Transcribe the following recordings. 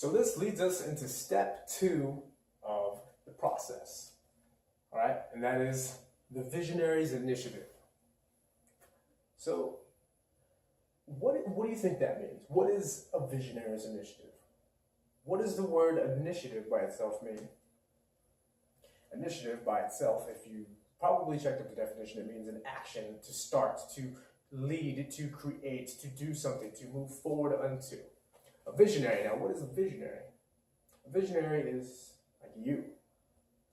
So this leads us into step 2 of the process, all right? And that is the visionary's initiative. So what do you think that means? What is a visionary's initiative? What does the word initiative by itself mean? Initiative by itself, if you probably checked up the definition, it means an action to start, to lead, to create, to do something, to move forward unto. A visionary, now what is a visionary? A visionary is like you,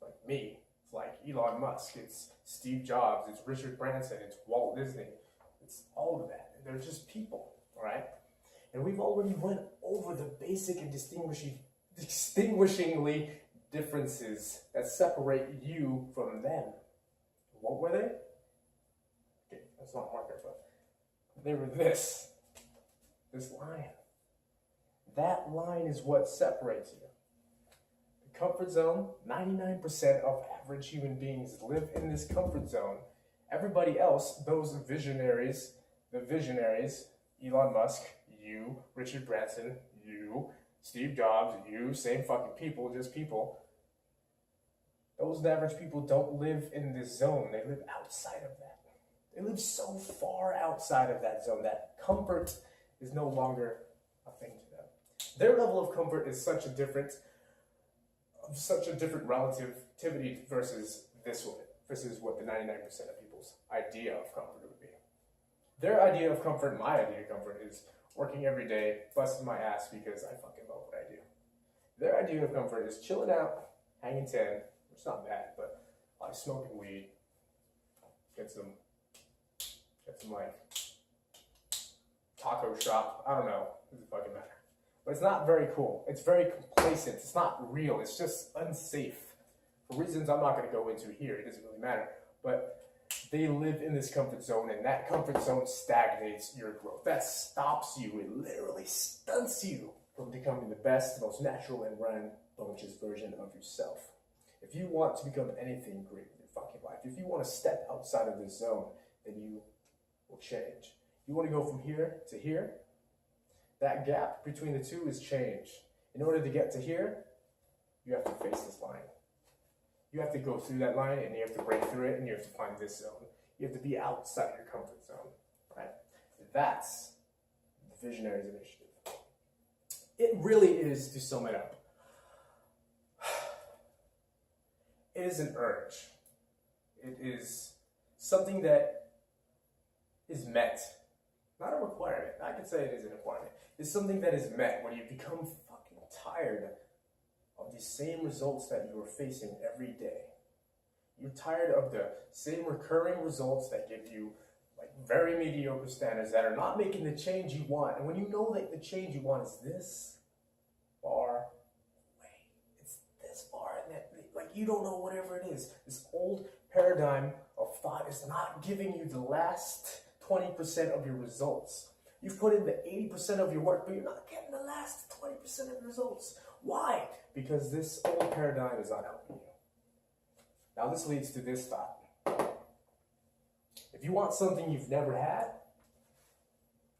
like me, it's like Elon Musk, it's Steve Jobs, it's Richard Branson, it's Walt Disney, it's all of that. They're just people, all right? And we've already went over the basic and distinguishingly differences that separate you from them. What were they? Okay, that's not marker, but they were this line. That line is what separates you. The comfort zone, 99% of average human beings live in this comfort zone. Everybody else, those visionaries, the visionaries, Elon Musk, you, Richard Branson, you, Steve Jobs, you, same fucking people, just people. Those average people don't live in this zone. They live outside of that. They live so far outside of that zone that comfort is no longer a thing to them. Their level of comfort is such a different relativity versus this one, versus what the 99% of people's idea of comfort would be. Their idea of comfort, my idea of comfort, is working every day, busting my ass because I fucking love what I do. Their idea of comfort is chilling out, hanging 10, which is not bad, but like smoking weed, get some like taco shop, I don't know, it doesn't fucking matter. But it's not very cool. It's very complacent. It's not real. It's just unsafe. For reasons I'm not going to go into here, it doesn't really matter. But they live in this comfort zone, and that comfort zone stagnates your growth. That stops you. It literally stunts you from becoming the best, most natural, and rambunctious version of yourself. If you want to become anything great in your fucking life, if you want to step outside of this zone, then you will change. You want to go from here to here? That gap between the two is change. In order to get to here, you have to face this line. You have to go through that line, and you have to break through it, and you have to find this zone. You have to be outside your comfort zone, right? That's the visionary's initiative. It really is, to sum it up, it is an urge. It is something that is met. Not a requirement. I could say it is a requirement. It's something that is met when you become fucking tired of the same results that you are facing every day. You're tired of the same recurring results that give you like very mediocre standards that are not making the change you want. And when you know that the change you want is this far away, it's this far, and that, like, you don't know whatever it is. This old paradigm of thought is not giving you the last 20% of your results. You've put in the 80% of your work, but you're not getting the last 20% of the results. Why? Because this old paradigm is not helping you. Now this leads to this thought. If you want something you've never had,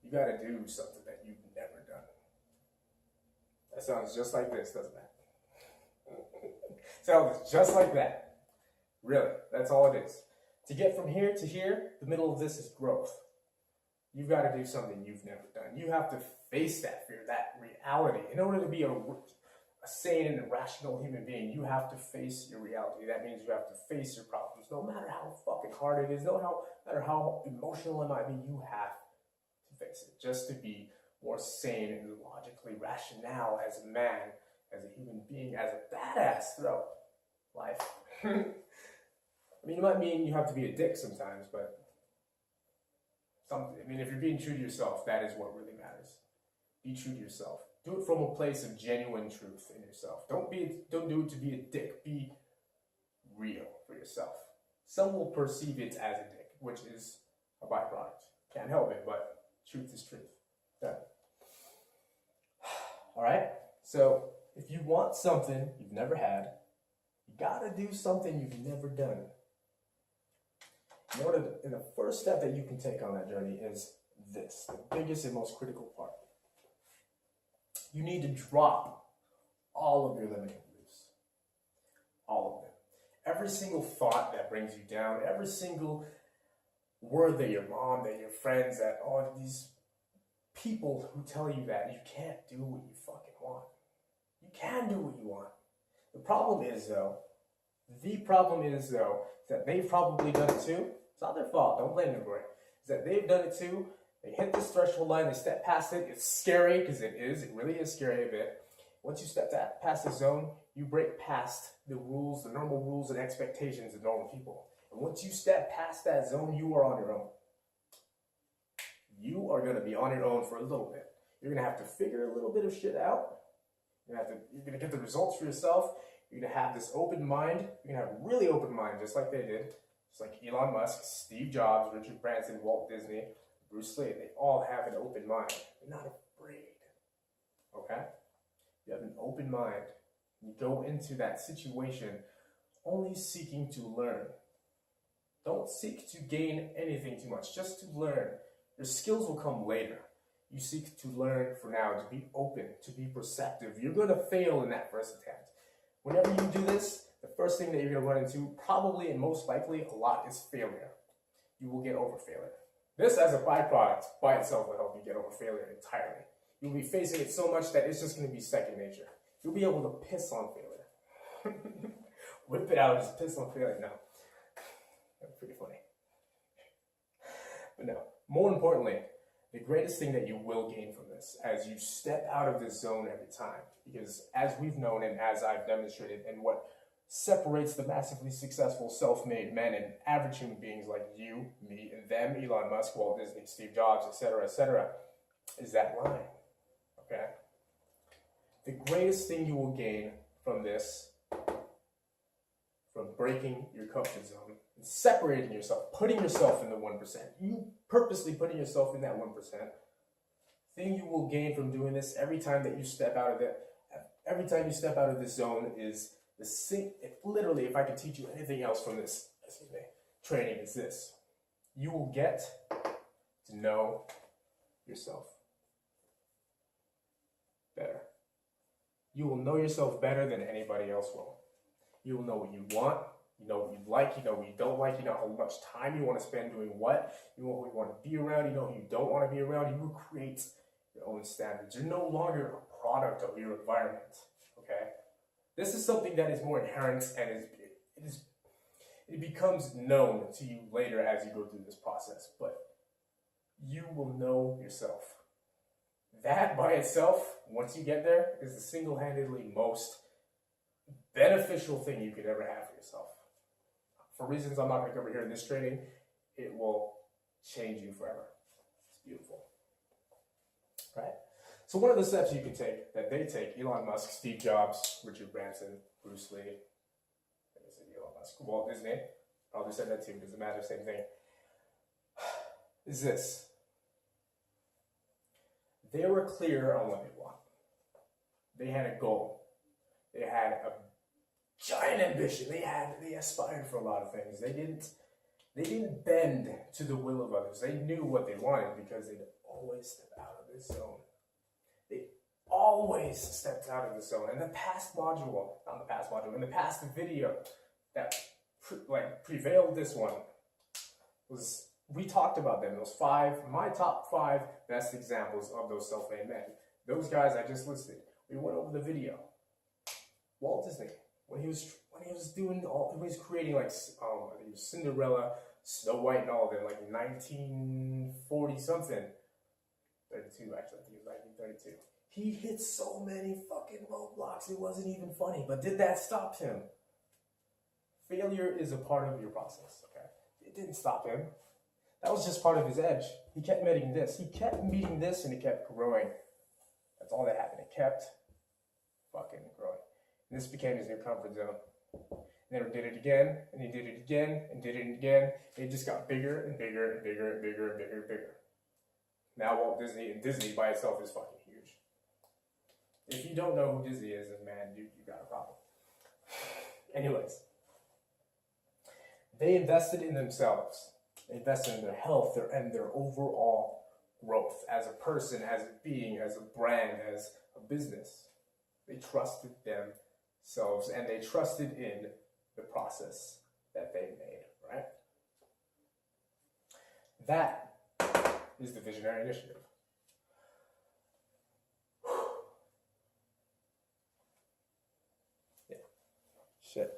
you got to do something that you've never done. That sounds just like this, doesn't it? Sounds just like that. Really, that's all it is. To get from here to here, the middle of this is growth. You've got to do something you've never done. You have to face that fear, that reality. In order to be a sane and rational human being, you have to face your reality. That means you have to face your problems. No matter how fucking hard it is, no matter how emotional it might be, you have to face it. Just to be more sane and logically rational as a man, as a human being, as a badass throughout life. I mean, it might mean you have to be a dick sometimes, but if you're being true to yourself, that is what really matters. Be true to yourself. Do it from a place of genuine truth in yourself. Don't do it to be a dick. Be real for yourself. Some will perceive it as a dick, which is a byproduct. Can't help it, but truth is truth. Yeah. All right? So if you want something you've never had, you gotta do something you've never done. And the first step that you can take on that journey is this, the biggest and most critical part. You need to drop all of your limiting beliefs. All of them. Every single thought that brings you down, every single word that your mom, that your friends, that all these people who tell you that you can't do what you fucking want. You can do what you want. The problem is though, that they've probably done it too. It's not their fault, don't blame them for it. It's that they've done it too. They hit this threshold line, they step past it. It's scary, because it really is scary a bit. Once you step past the zone, you break past the rules, the normal rules and expectations of normal people. And once you step past that zone, you are on your own. You are going to be on your own for a little bit. You're going to have to figure a little bit of shit out. You're going to get the results for yourself. You're going to have this open mind. You're going to have a really open mind, just like they did. Just like Elon Musk, Steve Jobs, Richard Branson, Walt Disney, Bruce Lee. They all have an open mind. They're not afraid. Okay? You have an open mind. You go into that situation only seeking to learn. Don't seek to gain anything too much, just to learn. Your skills will come later. You seek to learn for now, to be open, to be perceptive. You're going to fail in that first attempt. Whenever you do this, the first thing that you're going to run into, probably and most likely a lot, is failure. You will get over failure. This as a byproduct by itself will help you get over failure entirely. You'll be facing it so much that it's just going to be second nature. You'll be able to piss on failure. Whip it out, just piss on failure. No. That's pretty funny. But no. More importantly, the greatest thing that you will gain from this as you step out of this zone every time, because as we've known and as I've demonstrated, and what separates the massively successful self-made men and average human beings like you, me, and them, Elon Musk, Walt Disney, Steve Jobs, etc., is that line. Okay? The greatest thing you will gain from this, from breaking your comfort zone, and separating yourself, putting yourself in the 1%, you purposely putting yourself in that 1%, thing you will gain from doing this every time that you step out of this zone is literally, if I could teach you anything else from this training, is this. You will get to know yourself better. You will know yourself better than anybody else will. You will know what you want, you know what you like, you know what you don't like, you know how much time you want to spend doing what, you know who you want to be around, you know who you don't want to be around. You will create your own standards. You're no longer a product of your environment, okay? This is something that is more inherent, and it becomes known to you later as you go through this process, but you will know yourself. That by itself, once you get there, is the single-handedly most beneficial thing you could ever have for yourself. For reasons I'm not going to cover here in this training, it will change you forever. It's beautiful. Right? So one of the steps you can take, that they take, Elon Musk, Steve Jobs, Richard Branson, Bruce Lee, I said Elon Musk, Walt Disney, probably said that too, doesn't matter, same thing, is this. They were clear on what they want. They had a goal. They had a giant ambition. They aspired for a lot of things. They didn't bend to the will of others. They knew what they wanted because they'd always step out of this zone. They always stepped out of the zone. And in the past video that prevailed this one was, we talked about them. Those my top 5 best examples of those self-made men. Those guys I just listed. We went over the video. Walt Disney, when he was creating I think it was Cinderella, Snow White, and all of them, like 1940 something, 32 actually, I think it was 1932. He hit so many fucking roadblocks, it wasn't even funny. But did that stop him? Failure is a part of your process. Okay, it didn't stop him. That was just part of his edge. He kept meeting this. He kept meeting this, and he kept growing. That's all that happened. It kept fucking growing. And this became his new comfort zone. And then he did it again, and he did it again, and did it again. And it just got bigger and bigger and bigger and bigger and bigger and bigger. Now Walt Disney, and Disney by itself is fucking huge. If you don't know who Disney is, then man, you got a problem. Anyways, they invested in themselves. They invested in their health and their overall growth as a person, as a being, as a brand, as a business. They trusted themselves, and they trusted in the process that they made, right? That is the visionary initiative. Yeah. Shit.